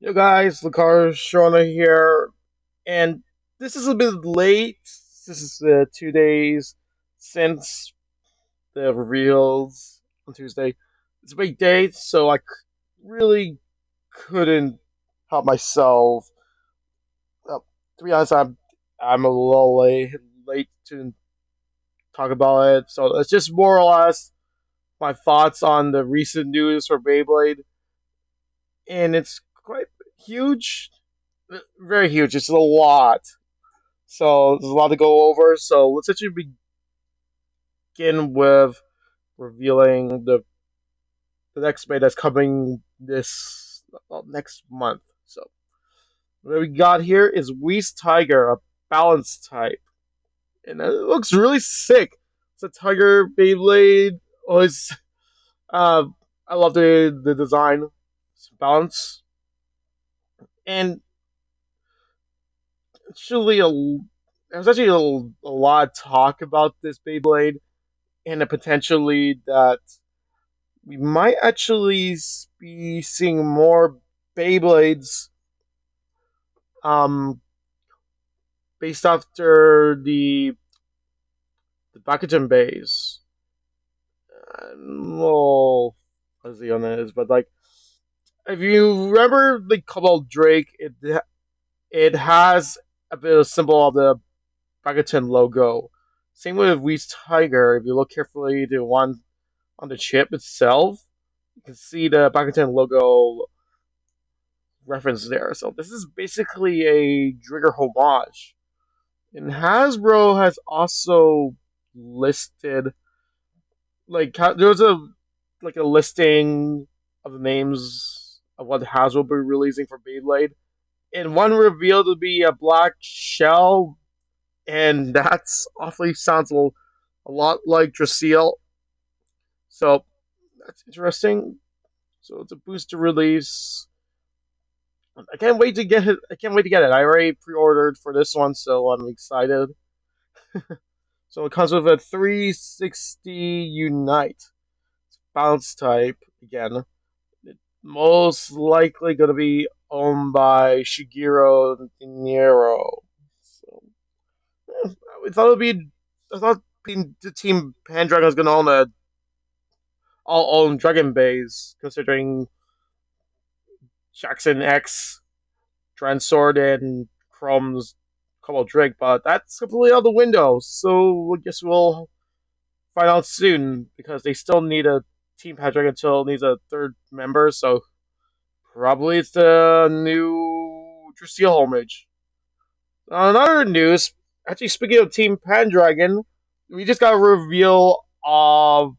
Yo guys, LucarioShirona here, and this is a bit late. This is 2 days since the reveals on Tuesday. It's a big day, so really couldn't help myself. To be honest, I'm a little late to talk about it. So it's just more or less my thoughts on the recent news for Beyblade, and it's quite huge, very huge. It's a lot. So there's a lot to go over. So let's actually begin with revealing the next beta that's coming this next month. So what we got here is Weiss Tiger, a balance type, and it looks really sick. It's a Tiger Beyblade. Oh, uh, I love the design. It's balance, and actually there's actually a lot of talk about this Beyblade and the potentially that we might actually be seeing more Beyblades um, based after the Bakugan Bays. I'm a little fuzzy on this, but if you remember the Cobalt Drake, it has a bit of symbol of the Bakugan logo. Same with Weiss Tiger. If you look carefully to one on the chip itself, you can see the Bakugan logo reference there. So this is basically a Trigger homage. And Hasbro has also listed there was a listing of the names of what Hasbro will be releasing for Beyblade, and one revealed to be a black shell, and that's awfully sounds a lot like Draciel. So that's interesting. So it's a booster release. I can't wait to get it. I can't wait to get it. I already pre-ordered for this one, so I'm excited. So it comes with a 360 Unite bounce type again. It's most likely going to be owned by Shigeru Nero. So I thought it would be. I thought the team Pandragon was going to own all own Dragon Bays, considering Jackson X, Transword, and Chrome's Cobalt Drake, but that's completely out the window. So I guess we'll find out soon because they still need a Team Patrick until it needs a third member. So probably it's the new Draciel homage. On other news, actually speaking of Team Pendragon, we just got a reveal of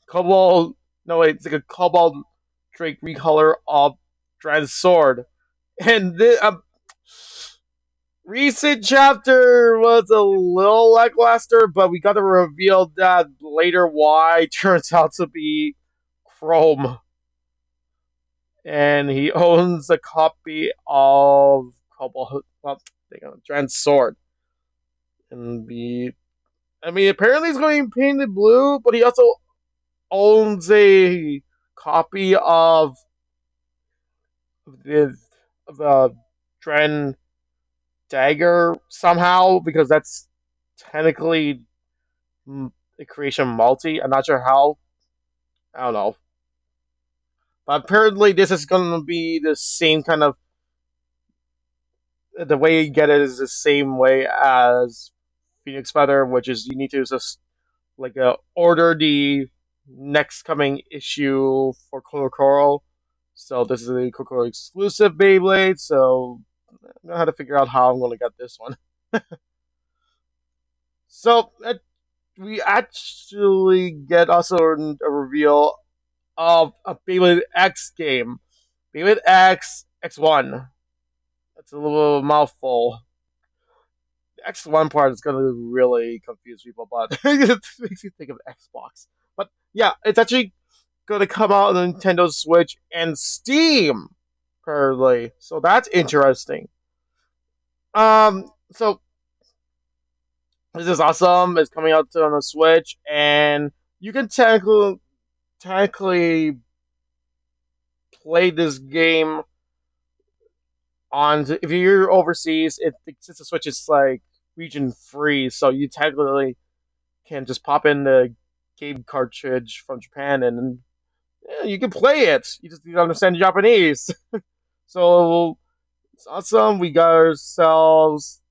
Cobalt. No wait, it's like a Cobalt Drake recolor of Dred's sword, and recent chapter was a little lackluster, but we got to reveal that later why turns out to be Chrome. And he owns a copy of Cobalt, Trans Sword. And apparently he's going to be painted blue, but he also owns a copy of the Dren Dagger somehow, because that's technically a creation multi. I'm not sure how. I don't know. But apparently this is going to be the same kind of. The way you get it is the same way as Phoenix Feather, which is you need to just order the next coming issue for Coral. So this is a Coral exclusive Beyblade. So I don't know how to figure out how I'm going to get this one. So we actually get also a reveal of a Beyblade X game, Beyblade X X1. That's a little mouthful. The X1 part is going to really confuse people, but it makes you think of Xbox. But yeah, it's actually going to come out on Nintendo Switch and Steam, apparently. So that's interesting. So this is awesome. It's coming out on the Switch, and you can technically play this game on if you're overseas, since the Switch is like region free, so you technically can just pop in the game cartridge from Japan and yeah, you can play it. You just need to understand Japanese. So it's awesome. We got ourselves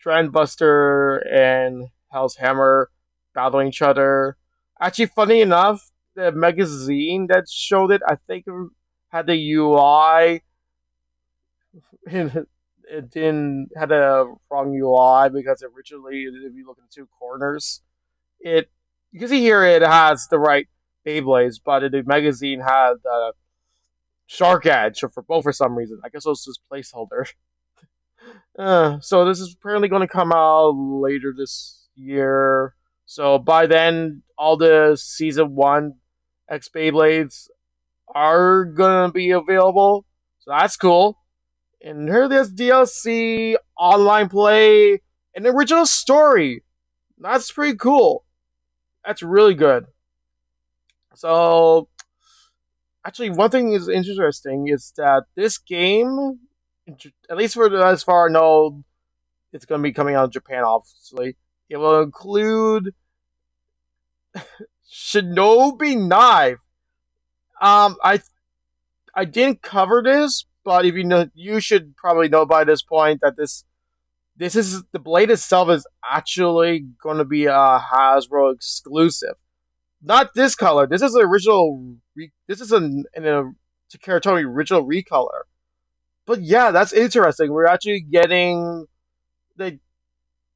Trendbuster and Hell's Hammer battling each other. Actually, funny enough, the magazine that showed it, I think, had the UI. It didn't had a wrong UI because originally, if you look in two corners, it you can see here it has the right Beyblades, but the magazine had Shark Edge for both for some reason. I guess it was just placeholder. So this is apparently going to come out later this year. So by then, all the season one X Beyblades are gonna be available. So that's cool. And here there's DLC, online play, an original story. That's pretty cool. That's really good. So actually, one thing is interesting is that this game, at least for as far I know, it's going to be coming out in Japan. Obviously, it will include Shinobi Knife. I didn't cover this, but if you know, you should probably know by this point that this is the blade itself is actually going to be a Hasbro exclusive. Not this color. This is an original. This is a Takara Tomy original recolor. But yeah, that's interesting. We're actually getting the.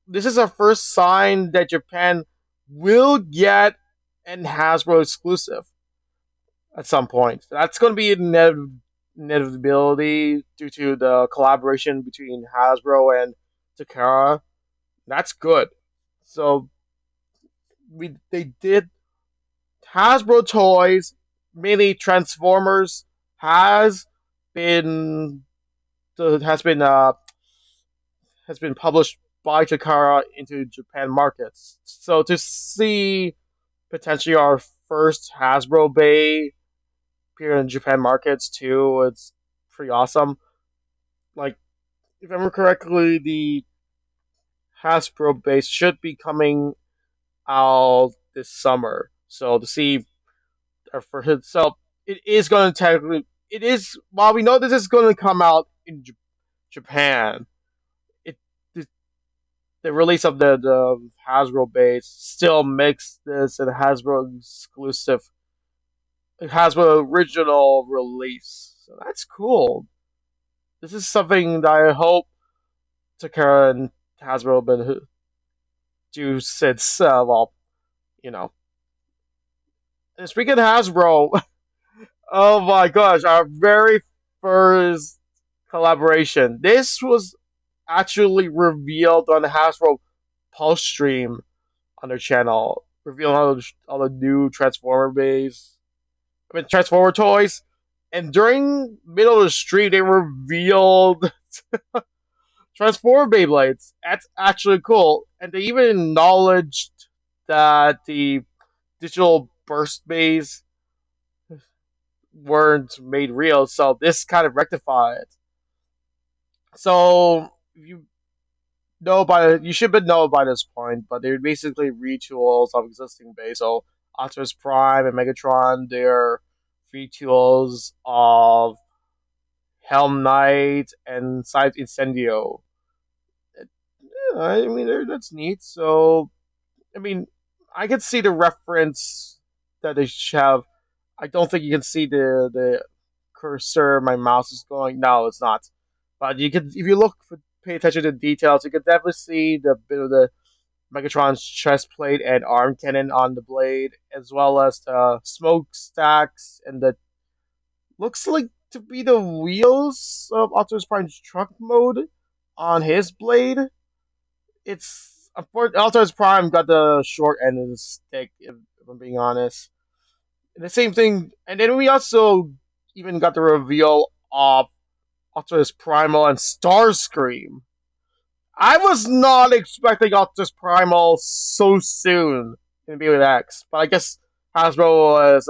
This is our first sign that Japan will get an Hasbro exclusive at some point. That's going to be an inevitability due to the collaboration between Hasbro and Takara. That's good. So they did Hasbro toys, mainly Transformers, has been has been has been published by Takara into Japan markets. So to see potentially our first Hasbro Bay appear in Japan markets too, it's pretty awesome. Like if I remember correctly, the Hasbro base should be coming out this summer. So to see for so it is going to technically it is while we know this is going to come out in Japan. It the release of the Hasbro base still makes this a Hasbro exclusive, Hasbro original release. So that's cool. This is something that I hope Takara and Hasbro have been do since well, you know. And speaking of Hasbro, oh my gosh, our very first collaboration. This was actually revealed on the Hasbro Pulse stream on their channel, revealing all the new Transformer toys. And during middle of the stream, they revealed Transformer Beyblades. That's actually cool. And they even acknowledged that the digital burst bays weren't made real, so this kind of rectified. So you should know by this point, but they're basically retools of existing bays. So Optimus Prime and Megatron, they're retools of Helm Knight and Side Incendio. Yeah, I mean, that's neat. So, I mean, I can see the reference that they have. I don't think you can see the cursor. My mouse is going. No, it's not. But you can, if you pay attention to the details, you can definitely see the bit of the Megatron's chest plate and arm cannon on the blade, as well as the smokestacks and the looks like to be the wheels of Optimus Prime's truck mode on his blade. It's Optimus Prime got the short end of the stick, if I'm being honest. And the same thing, and then we also even got the reveal of Optimus Primal and Starscream. I was not expecting Optimus Primal so soon in BB X, but I guess Hasbro was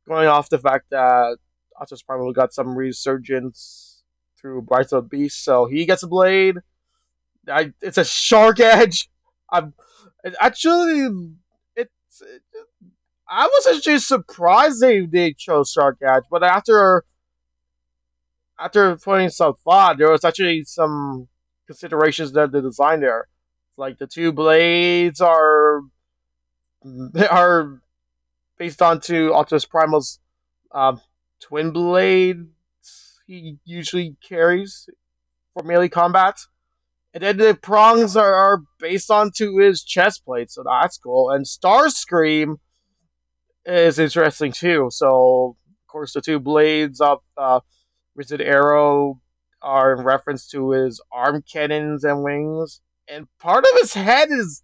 going off the fact that Optimus Primal got some resurgence through Bright of Beast, so he gets a blade. It's a Shark Edge. I'm it actually it's. I was actually surprised they chose Shark Edge, but after putting some thought, there was actually some considerations that the design there. Like the two blades are based on two Optimus Primal's um, twin blades he usually carries for melee combat. And then the prongs are based onto his chest plate, so that's cool. And Starscream is interesting too. So, of course, the two blades of Wizard Arrow are in reference to his arm cannons and wings. And part of his head is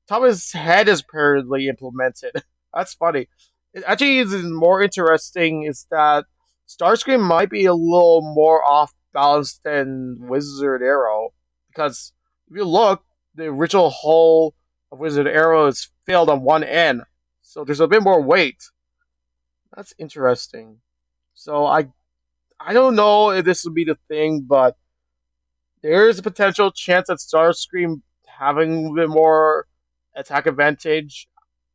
top of his head is apparently implemented. That's funny. It actually is more interesting is that Starscream might be a little more off balance than Wizard Arrow because if you look, the original hull of Wizard Arrow is filled on one end, so there's a bit more weight. That's interesting. So I don't know if this would be the thing, but there is a potential chance that Starscream having a bit more attack advantage,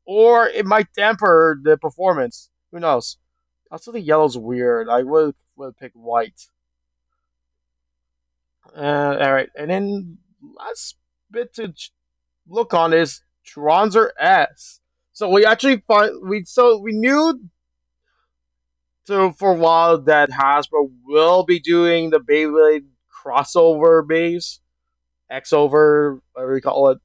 or it might damper the performance. Who knows? Also, the yellow's weird. I would pick white. All right, and then last bit to look on is Tronzer S. So we actually we knew for a while that Hasbro will be doing the Beyblade crossover base, X over, whatever you call it.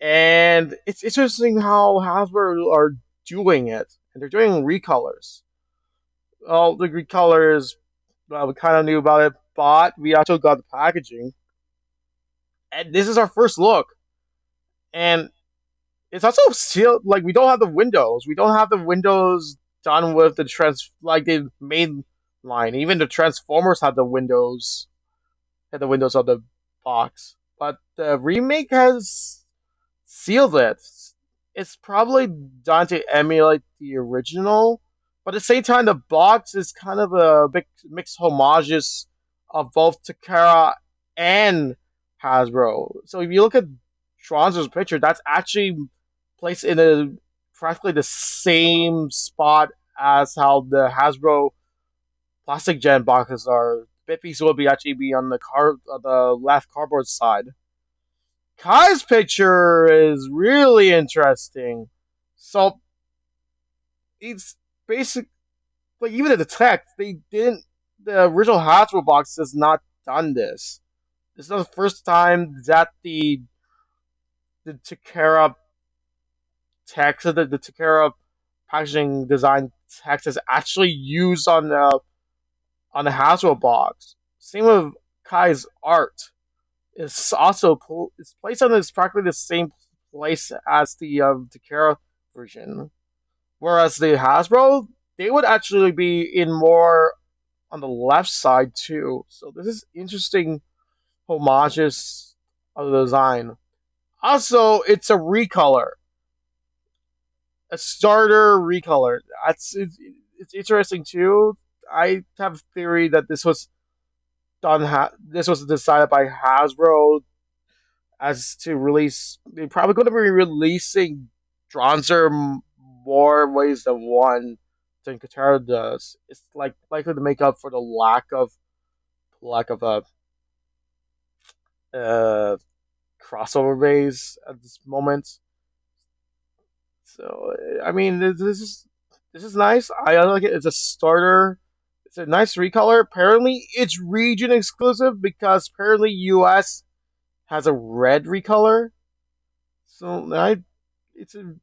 And it's interesting how Hasbro are doing it. And they're doing recolors. Well, the recolors, well, we kind of knew about it, but we also got the packaging. And this is our first look. And it's also still, like, we don't have the windows. We don't have the windows done with like the main line. Even the Transformers had the windows of the box. But the remake has sealed it. It's probably done to emulate the original, but at the same time, the box is kind of a big mixed homages of both Takara and Hasbro. So if you look at Tronzer's picture, that's actually placed in a practically the same spot as how the Hasbro plastic gen boxes are. Bit piece will be actually be on the left cardboard side. Kai's picture is really interesting. So it's basic, like even in the text, they didn't. The original Hasbro box has not done this. This is the first time that the Takara text, the Takara packaging design text is actually used on the Hasbro box. Same with Kai's art. It's also it's placed on this practically the same place as the Takara version. Whereas the Hasbro, they would actually be in more on the left side too. So this is interesting homages of the design. Also, it's a recolor, a starter recolor. It's interesting too. I have a theory that this was decided by Hasbro as to release. They're probably going to be releasing Bronzer more ways than one than Katara does. It's like likely to make up for the lack of a uh, crossover base at this moment. So I mean, this is nice. I like it. It's a starter. It's a nice recolor. Apparently, it's region exclusive because apparently US has a red recolor. So it's a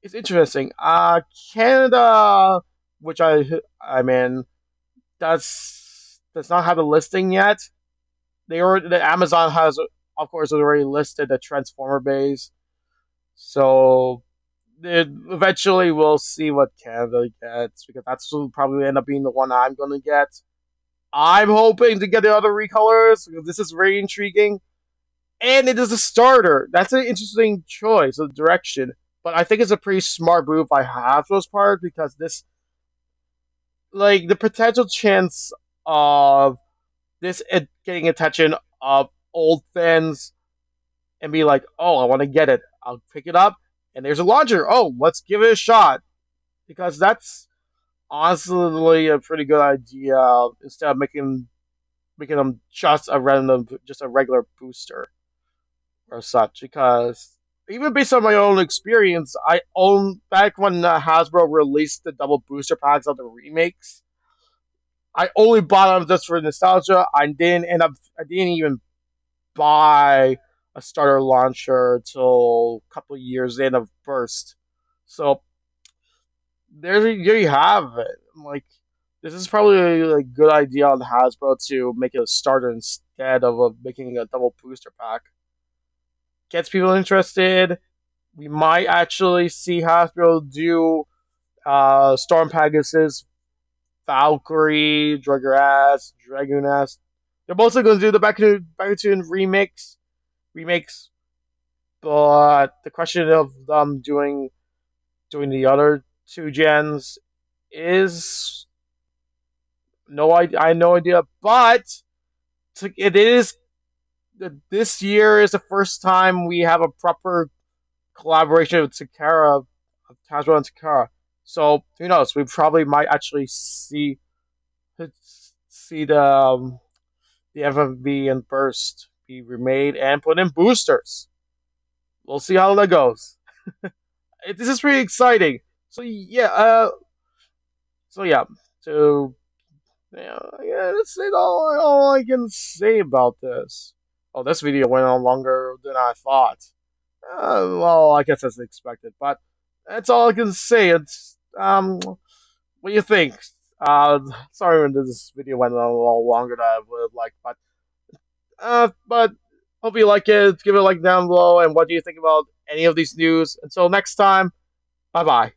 it's interesting. Canada, which I'm in, does not have a listing yet. The Amazon has, of course, already listed the Transformer base. So eventually we'll see what Canada gets because that's will probably end up being the one I'm gonna get. I'm hoping to get the other recolors because this is very intriguing. And it is a starter. That's an interesting choice of direction. But I think it's a pretty smart move by Hasbro's part because this, like, the potential chance of this getting attention of old fans and be like, oh, I want to get it. I'll pick it up, and there's a launcher. Oh, let's give it a shot because that's honestly a pretty good idea instead of making them just a regular booster or such. Because even based on my own experience, I own back when Hasbro released the double booster packs of the remakes. I only bought them just for nostalgia. I didn't even buy a starter launcher till a couple of years in of Burst. So there you have it. Like this is probably a good idea on Hasbro to make it a starter instead of making a double booster pack. Gets people interested. We might actually see Hasbro do Storm Pegasus, Valkyrie, Dragoness. They're mostly going to do the Bakugan remakes, but the question of them doing the other two gens is I have no idea. But it is this year is the first time we have a proper collaboration with Hasbro and Takara. So who knows? We probably might actually see the FFB and Burst be remade and put in boosters. We'll see how that goes. This is pretty exciting. So yeah, so yeah, so yeah, that's it. All I can say about this. Oh, this video went on longer than I thought. Well, I guess that's expected, but that's all I can say. It's what do you think? Uh, sorry when this video went on a little longer than I would have liked, but hope you like it. Give it a like down below, and what do you think about any of these news? Until next time, bye bye.